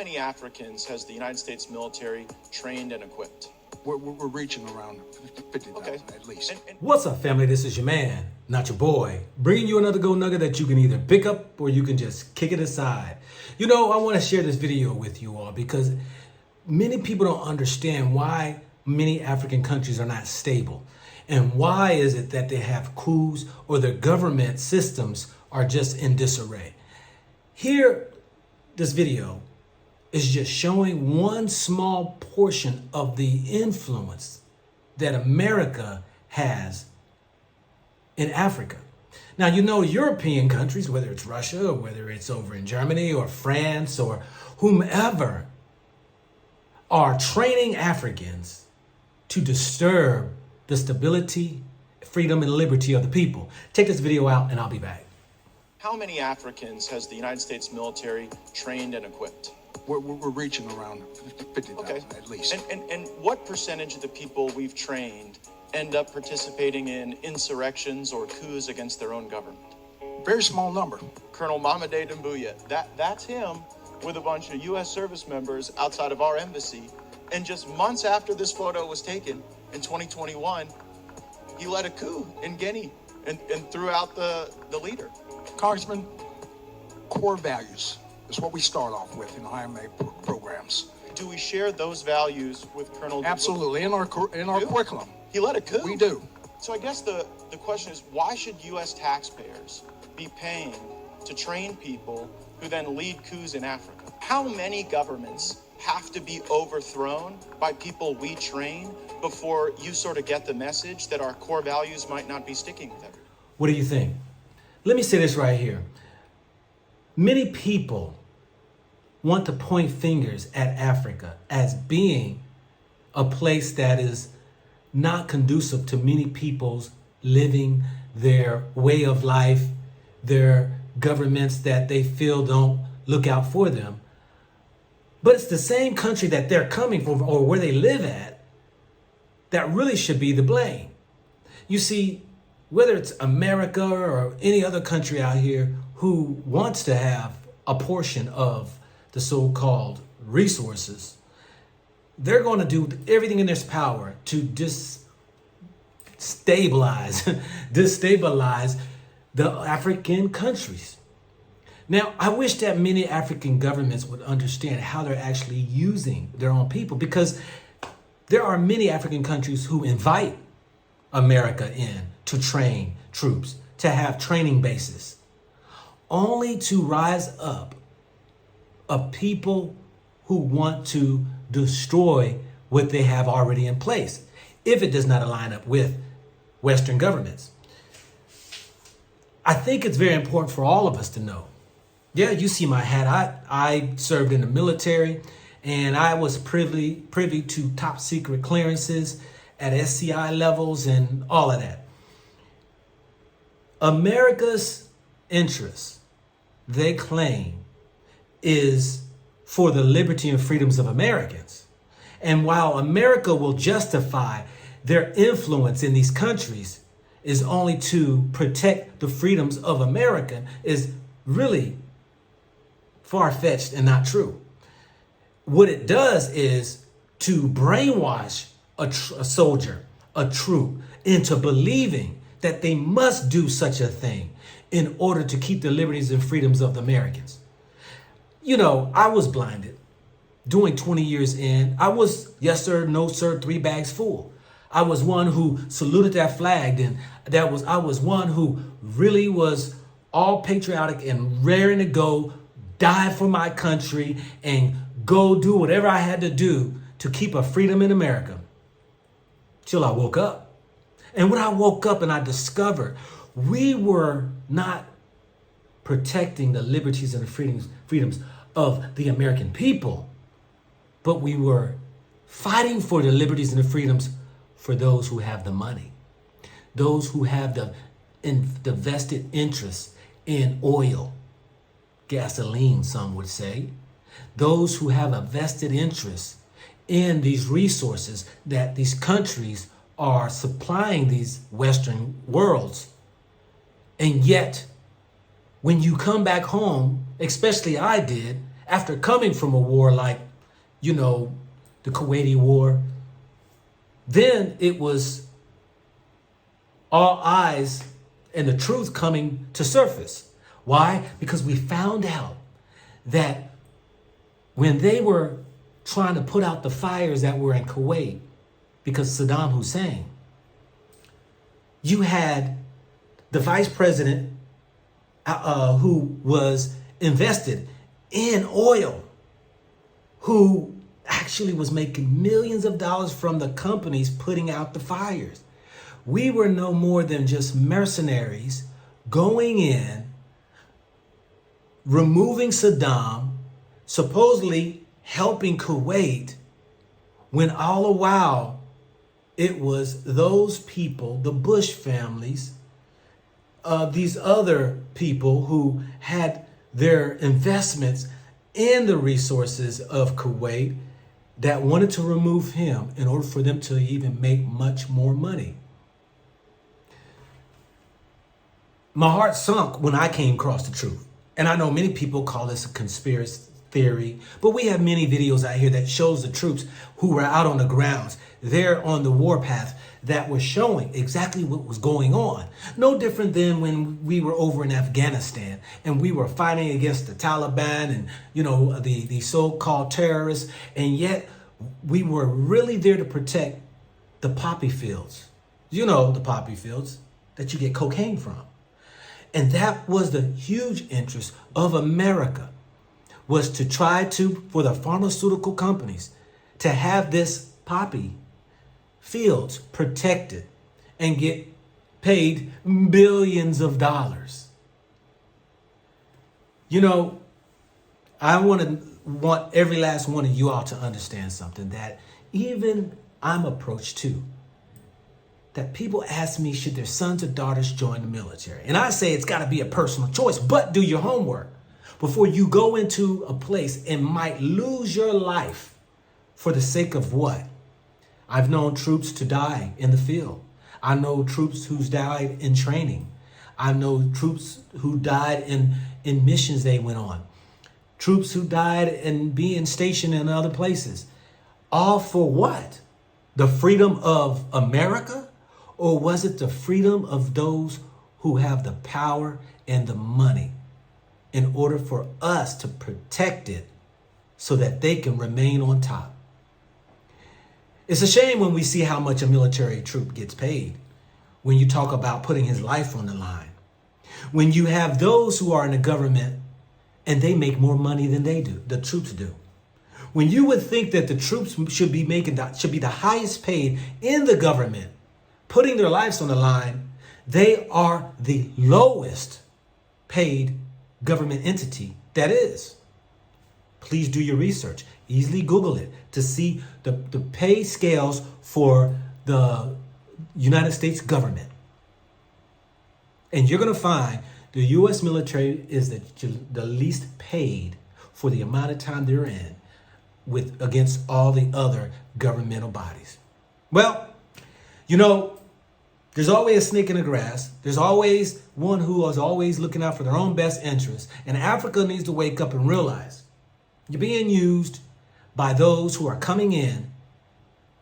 many Africans has the United States military trained and equipped? We're reaching around 50,000 at least. What's up, family? This is your man, not your boy, bringing you another gold nugget that you can either pick up or you can just kick it aside. You know, I want to share this video with you all because many people don't understand why many African countries are not stable. And why is it that they have coups or their government systems are just in disarray? Here, this video is just showing one small portion of the influence that America has in Africa. Now, you know, European countries, whether it's Russia or whether it's over in Germany or France or whomever, are training Africans to disturb the stability, freedom, and liberty of the people. Check this video out and I'll be back. How many Africans has the United States military trained and equipped? We're reaching around 50,000 at least. And what percentage of the people we've trained end up participating in insurrections or coups against their own government? Very small number. Colonel Mamade Doumbouya, that's him with a bunch of U.S. service members outside of our embassy. And just months after this photo was taken in 2021, he led a coup in Guinea and threw out the leader. Congressman, core values is what we start off with in IMA programs. Do we share those values with Colonel Doumbouya? Absolutely, in our curriculum. He led a coup. We do. So I guess the question is, why should U.S. taxpayers be paying to train people who then lead coups in Africa? How many governments have to be overthrown by people we train before you sort of get the message that our core values might not be sticking with everyone? What do you think? Let me say this right here. Many people want to point fingers at Africa as being a place that is not conducive to many people's living their way of life, their governments that they feel don't look out for them. But it's the same country that they're coming from or where they live at that really should be the blame. You see, whether it's America or any other country out here who wants to have a portion of the so-called resources, they're going to do everything in their power to destabilize the African countries. Now, I wish that many African governments would understand how they're actually using their own people, because there are many African countries who invite America in to train troops, to have training bases, only to rise up a people who want to destroy what they have already in place, if it does not align up with Western governments. I think it's very important for all of us to know. Yeah, you see my hat. I served in the military, and I was privy to top secret clearances at SCI levels and all of that. America's interest, they claim, is for the liberty and freedoms of Americans. And while America will justify their influence in these countries is only to protect the freedoms of America, is really far-fetched and not true. What it does is to brainwash a soldier, a troop, into believing that they must do such a thing in order to keep the liberties and freedoms of the Americans. You know, I was blinded doing 20 years in. I was, yes sir, no sir, 3 bags full. I was one who saluted that flag, and I was one who really was all patriotic and raring to go, die for my country and go do whatever I had to do to keep a freedom in America. Till I woke up. And when I woke up and I discovered we were not protecting the liberties and the freedoms of the American people, but we were fighting for the liberties and the freedoms for those who have the money, those who have the vested interest in oil, gasoline, some would say, those who have a vested interest in these resources that these countries are supplying these Western worlds. And yet, when you come back home, especially I did, after coming from a war like, the Kuwaiti War, then it was all eyes and the truth coming to surface. Why? Because we found out that when they were trying to put out the fires that were in Kuwait, because Saddam Hussein, you had the vice president who was invested in oil, who actually was making millions of dollars from the companies putting out the fires. We were no more than just mercenaries going in, removing Saddam, supposedly helping Kuwait, when all the while it was those people, the Bush families, these other people who had their investments in the resources of Kuwait that wanted to remove him in order for them to even make much more money. My heart sunk when I came across the truth. And I know many people call this a conspiracy theory, but we have many videos out here that shows the troops who were out on the grounds, there on the warpath, that were showing exactly what was going on. No different than when we were over in Afghanistan and we were fighting against the Taliban and, the so-called terrorists. And yet we were really there to protect the poppy fields. The poppy fields that you get cocaine from. And that was the huge interest of America, was to try for the pharmaceutical companies to have this poppy fields protected and get paid billions of dollars. I want every last one of you all to understand something, that even I'm approached too, that people ask me, should their sons or daughters join the military? And I say it's got to be a personal choice, but do your homework before you go into a place and might lose your life for the sake of what? I've known troops to die in the field. I know troops who's died in training. I know troops who died in missions they went on. Troops who died in being stationed in other places. All for what? The freedom of America? Or was it the freedom of those who have the power and the money in order for us to protect it so that they can remain on top? It's a shame when we see how much a military troop gets paid, when you talk about putting his life on the line. When you have those who are in the government and they make more money than the troops do. When you would think that the troops should be the highest paid in the government, putting their lives on the line, they are the lowest paid government entity that is. Please do your research. Easily Google it to see the pay scales for the United States government. And you're going to find the U.S. military is the least paid for the amount of time they're in against all the other governmental bodies. Well, there's always a snake in the grass. There's always one who is always looking out for their own best interests. And Africa needs to wake up and realize you're being used by those who are coming in,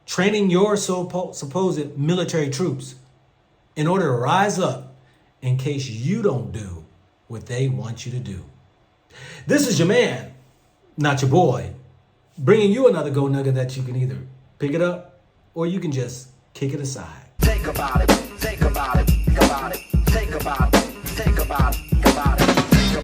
training your supposed military troops in order to rise up in case you don't do what they want you to do. This is your man, not your boy, bringing you another gold nugget that you can either pick it up or you can just kick it aside. Think about it.